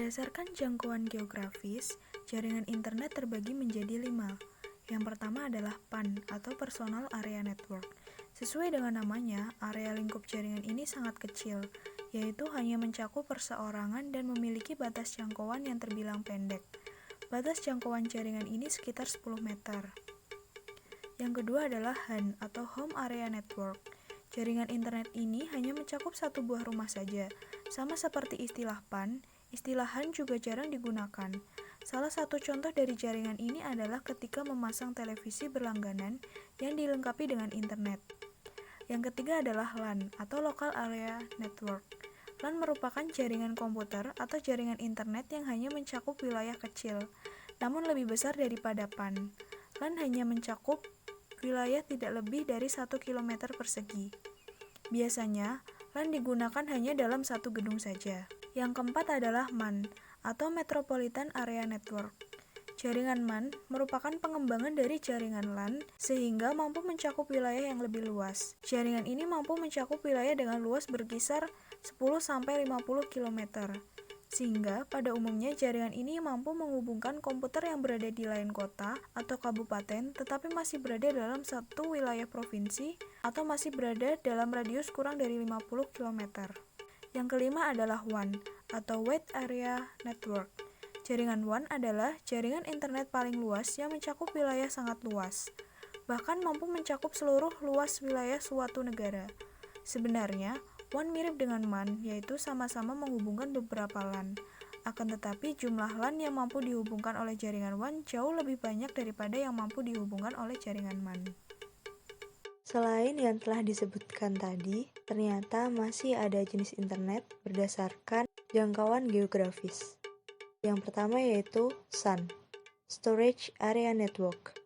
Berdasarkan jangkauan geografis, jaringan internet terbagi menjadi 5. Yang pertama adalah PAN atau Personal Area Network. Sesuai dengan namanya, area lingkup jaringan ini sangat kecil, yaitu hanya mencakup perseorangan dan memiliki batas jangkauan yang terbilang pendek. Batas jangkauan jaringan ini sekitar 10 meter. Yang kedua adalah HAN atau Home Area Network. Jaringan internet ini hanya mencakup satu buah rumah saja. Sama seperti istilah PAN, istilah HAN juga jarang digunakan. Salah satu contoh dari jaringan ini adalah ketika memasang televisi berlangganan yang dilengkapi dengan internet. Yang ketiga adalah LAN atau Local Area Network. LAN merupakan jaringan komputer atau jaringan internet yang hanya mencakup wilayah kecil, namun lebih besar daripada PAN. LAN hanya mencakup wilayah tidak lebih dari 1 km persegi. Biasanya, LAN digunakan hanya dalam satu gedung saja. Yang keempat adalah MAN atau Metropolitan Area Network. Jaringan MAN merupakan pengembangan dari jaringan LAN sehingga mampu mencakup wilayah yang lebih luas. Jaringan ini mampu mencakup wilayah dengan luas berkisar 10-50 km. Sehingga pada umumnya jaringan ini mampu menghubungkan komputer yang berada di lain kota atau kabupaten tetapi masih berada dalam satu wilayah provinsi atau masih berada dalam radius kurang dari 50 km. Yang kelima adalah WAN atau Wide Area Network. Jaringan WAN adalah jaringan internet paling luas yang mencakup wilayah sangat luas, bahkan mampu mencakup seluruh luas wilayah suatu negara. Sebenarnya, WAN mirip dengan MAN, yaitu sama-sama menghubungkan beberapa LAN. Akan tetapi, jumlah LAN yang mampu dihubungkan oleh jaringan WAN jauh lebih banyak daripada yang mampu dihubungkan oleh jaringan MAN. Selain yang telah disebutkan tadi, ternyata masih ada jenis internet berdasarkan jangkauan geografis. Yang pertama yaitu SAN, Storage Area Network.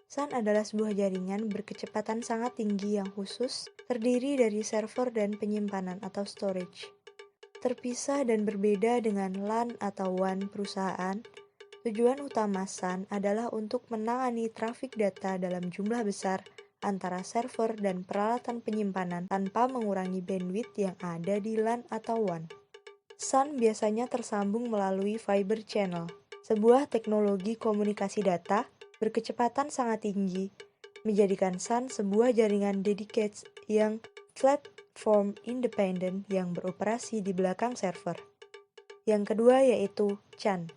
SAN adalah sebuah jaringan berkecepatan sangat tinggi yang khusus, terdiri dari server dan penyimpanan atau storage. Terpisah dan berbeda dengan LAN atau WAN perusahaan, tujuan utama SAN adalah untuk menangani trafik data dalam jumlah besar antara server dan peralatan penyimpanan tanpa mengurangi bandwidth yang ada di LAN atau WAN. SAN biasanya tersambung melalui fiber channel, sebuah teknologi komunikasi data berkecepatan sangat tinggi, menjadikan SAN sebuah jaringan dedicated yang platform independent yang beroperasi di belakang server. Yang kedua yaitu CAN,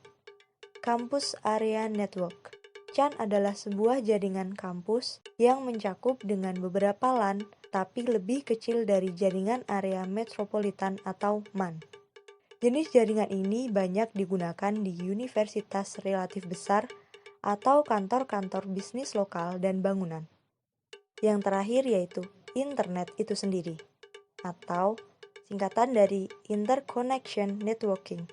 Campus Area Network. CAN adalah sebuah jaringan kampus yang mencakup dengan beberapa LAN, tapi lebih kecil dari jaringan area metropolitan atau MAN. Jenis jaringan ini banyak digunakan di universitas relatif besar atau kantor-kantor bisnis lokal dan bangunan. Yang terakhir yaitu internet itu sendiri, atau singkatan dari Interconnection Networking.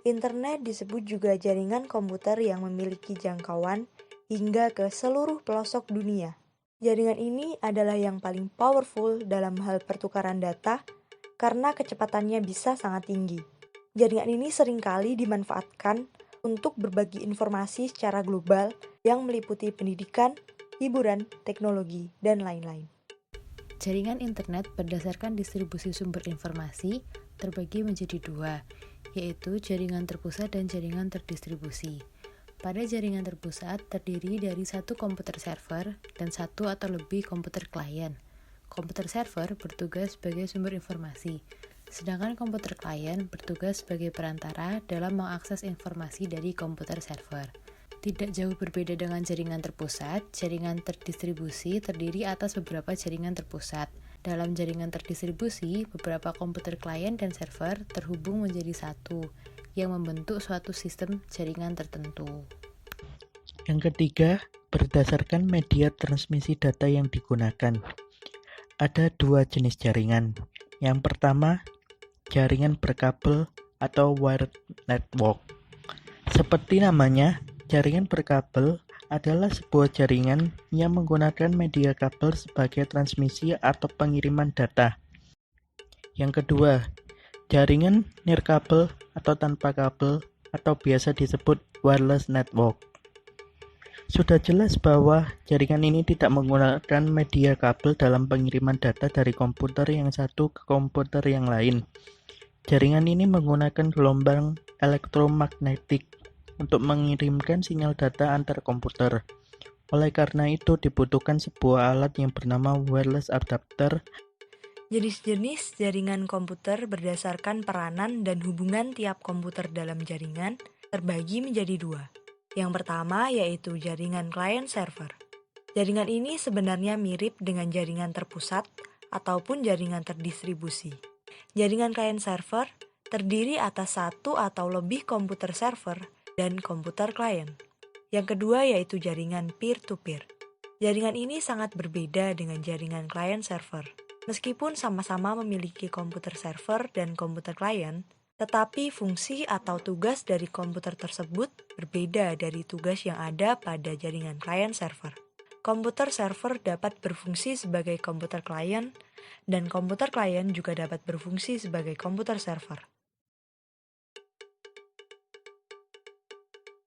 Internet disebut juga jaringan komputer yang memiliki jangkauan hingga ke seluruh pelosok dunia. Jaringan ini adalah yang paling powerful dalam hal pertukaran data karena kecepatannya bisa sangat tinggi. Jaringan ini seringkali dimanfaatkan untuk berbagi informasi secara global yang meliputi pendidikan, hiburan, teknologi, dan lain-lain. Jaringan internet berdasarkan distribusi sumber informasi terbagi menjadi dua, yaitu jaringan terpusat dan jaringan terdistribusi. Pada jaringan terpusat terdiri dari satu komputer server dan satu atau lebih komputer klien. Komputer server bertugas sebagai sumber informasi, sedangkan komputer klien bertugas sebagai perantara dalam mengakses informasi dari komputer server. Tidak jauh berbeda dengan jaringan terpusat, jaringan terdistribusi terdiri atas beberapa jaringan terpusat. Dalam jaringan terdistribusi, beberapa komputer klien dan server terhubung menjadi satu, yang membentuk suatu sistem jaringan tertentu. Yang ketiga, berdasarkan media transmisi data yang digunakan. Ada dua jenis jaringan. Yang pertama, jaringan berkabel atau wired network. Seperti namanya, jaringan berkabel adalah sebuah jaringan yang menggunakan media kabel sebagai transmisi atau pengiriman data. Yang kedua, jaringan nirkabel atau tanpa kabel atau biasa disebut wireless network. Sudah jelas bahwa jaringan ini tidak menggunakan media kabel dalam pengiriman data dari komputer yang satu ke komputer yang lain. Jaringan ini menggunakan gelombang elektromagnetik untuk mengirimkan sinyal data antar komputer. Oleh karena itu, dibutuhkan sebuah alat yang bernama wireless adapter. Jenis-jenis jaringan komputer berdasarkan peranan dan hubungan tiap komputer dalam jaringan terbagi menjadi dua. Yang pertama yaitu jaringan client-server. Jaringan ini sebenarnya mirip dengan jaringan terpusat ataupun jaringan terdistribusi. Jaringan client-server terdiri atas satu atau lebih komputer server dan komputer klien. Yang kedua yaitu jaringan peer-to-peer. Jaringan ini sangat berbeda dengan jaringan client-server. Meskipun sama-sama memiliki komputer server dan komputer klien, tetapi fungsi atau tugas dari komputer tersebut berbeda dari tugas yang ada pada jaringan client-server. Komputer server dapat berfungsi sebagai komputer klien, dan komputer klien juga dapat berfungsi sebagai komputer server.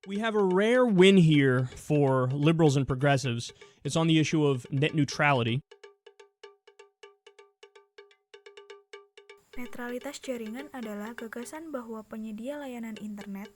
We have a rare win here for liberals and progressives. It's on the issue of net neutrality. Netralitas jaringan adalah gagasan bahwa penyedia layanan internet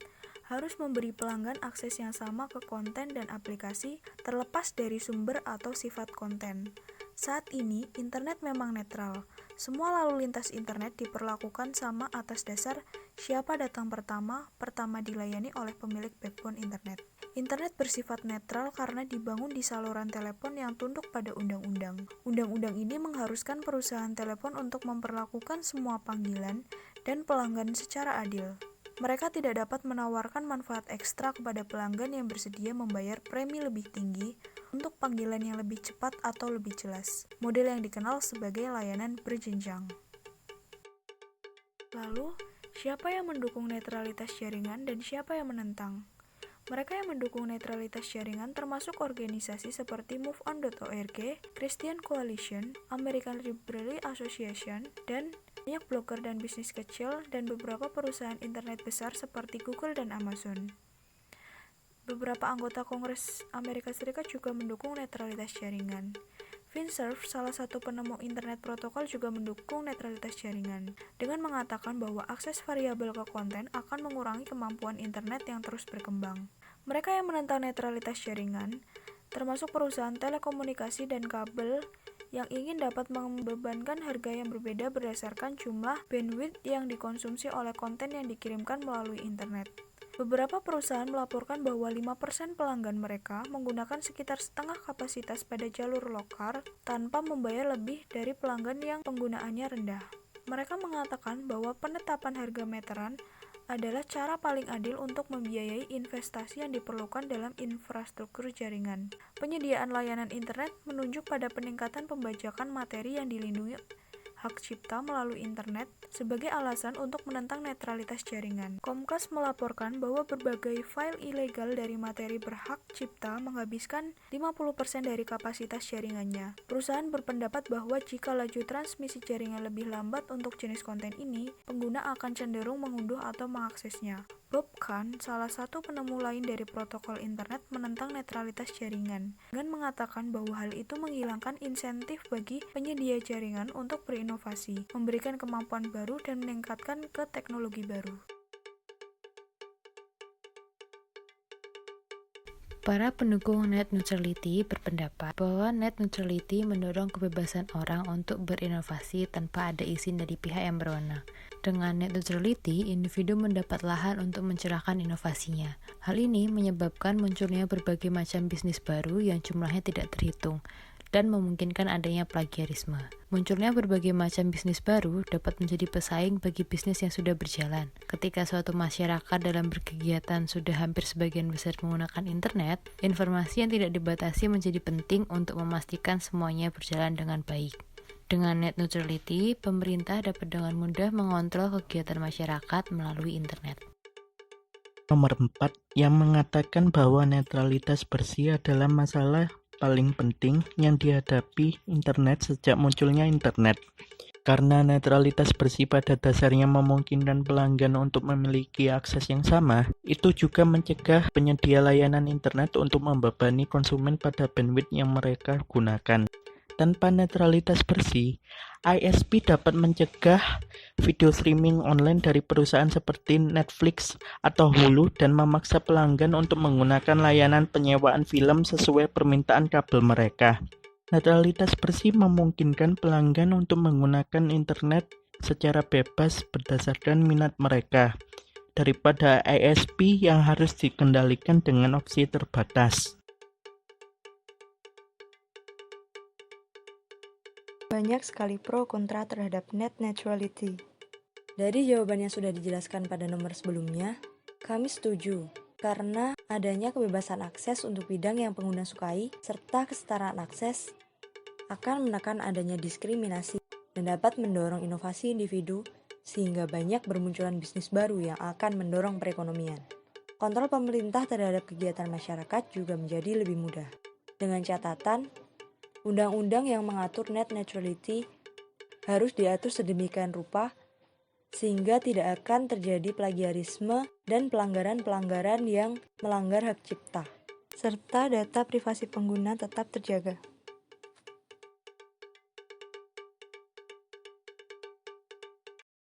harus memberi pelanggan akses yang sama ke konten dan aplikasi terlepas dari sumber atau sifat konten. Saat ini, internet memang netral. Semua lalu lintas internet diperlakukan sama atas dasar siapa datang pertama dilayani oleh pemilik backbone internet. Internet bersifat netral karena dibangun di saluran telepon yang tunduk pada undang-undang. Undang-undang ini mengharuskan perusahaan telepon untuk memperlakukan semua panggilan dan pelanggan secara adil. Mereka tidak dapat menawarkan manfaat ekstra kepada pelanggan yang bersedia membayar premi lebih tinggi untuk panggilan yang lebih cepat atau lebih jelas, model yang dikenal sebagai layanan berjenjang. Lalu, siapa yang mendukung netralitas jaringan dan siapa yang menentang? Mereka yang mendukung netralitas jaringan termasuk organisasi seperti MoveOn.org, Christian Coalition, American Library Association, dan banyak blogger dan bisnis kecil dan beberapa perusahaan internet besar seperti Google dan Amazon. Beberapa anggota Kongres Amerika Serikat juga mendukung netralitas jaringan. FinServ, salah satu penemu internet protokol, juga mendukung netralitas jaringan dengan mengatakan bahwa akses variabel ke konten akan mengurangi kemampuan internet yang terus berkembang. Mereka yang menentang netralitas jaringan termasuk perusahaan telekomunikasi dan kabel yang ingin dapat membebankan harga yang berbeda berdasarkan jumlah bandwidth yang dikonsumsi oleh konten yang dikirimkan melalui internet. Beberapa perusahaan melaporkan bahwa 5% pelanggan mereka menggunakan sekitar setengah kapasitas pada jalur lokal tanpa membayar lebih dari pelanggan yang penggunaannya rendah. Mereka mengatakan bahwa penetapan harga meteran adalah cara paling adil untuk membiayai investasi yang diperlukan dalam infrastruktur jaringan. Penyediaan layanan internet menunjuk pada peningkatan pembajakan materi yang dilindungi hak cipta melalui internet sebagai alasan untuk menentang netralitas jaringan. Comcast melaporkan bahwa berbagai file ilegal dari materi berhak cipta menghabiskan 50% dari kapasitas jaringannya. Perusahaan berpendapat bahwa jika laju transmisi jaringan lebih lambat untuk jenis konten ini, pengguna akan cenderung mengunduh atau mengaksesnya. Bob Kahn, salah satu penemu lain dari protokol internet, menentang netralitas jaringan dengan mengatakan bahwa hal itu menghilangkan insentif bagi penyedia jaringan untuk berinovasi, memberikan kemampuan baru, dan meningkatkan ke teknologi baru. Para pendukung net neutrality berpendapat bahwa net neutrality mendorong kebebasan orang untuk berinovasi tanpa ada izin dari pihak yang berwenang. Dengan net neutrality, individu mendapat lahan untuk mencerahkan inovasinya. Hal ini menyebabkan munculnya berbagai macam bisnis baru yang jumlahnya tidak terhitung dan memungkinkan adanya plagiarisme. Munculnya berbagai macam bisnis baru dapat menjadi pesaing bagi bisnis yang sudah berjalan. Ketika suatu masyarakat dalam berkegiatan sudah hampir sebagian besar menggunakan internet, informasi yang tidak dibatasi menjadi penting untuk memastikan semuanya berjalan dengan baik. Dengan net neutrality, pemerintah dapat dengan mudah mengontrol kegiatan masyarakat melalui internet. Nomor 4, yang mengatakan bahwa netralitas bersih adalah masalah paling penting yang dihadapi internet sejak munculnya internet. Karena netralitas bersih pada dasarnya memungkinkan pelanggan untuk memiliki akses yang sama, itu juga mencegah penyedia layanan internet untuk membebani konsumen pada bandwidth yang mereka gunakan. Tanpa netralitas bersih, ISP dapat mencegah video streaming online dari perusahaan seperti Netflix atau Hulu dan memaksa pelanggan untuk menggunakan layanan penyewaan film sesuai permintaan kabel mereka. Netralitas bersih memungkinkan pelanggan untuk menggunakan internet secara bebas berdasarkan minat mereka, daripada ISP yang harus dikendalikan dengan opsi terbatas. Banyak sekali pro kontra terhadap net neutrality. Dari jawaban yang sudah dijelaskan pada nomor sebelumnya, kami setuju karena adanya kebebasan akses untuk bidang yang pengguna sukai serta kesetaraan akses akan menekan adanya diskriminasi dan dapat mendorong inovasi individu sehingga banyak bermunculan bisnis baru yang akan mendorong perekonomian. Kontrol pemerintah terhadap kegiatan masyarakat juga menjadi lebih mudah. Dengan catatan, undang-undang yang mengatur net neutrality harus diatur sedemikian rupa sehingga tidak akan terjadi plagiarisme dan pelanggaran-pelanggaran yang melanggar hak cipta, serta data privasi pengguna tetap terjaga.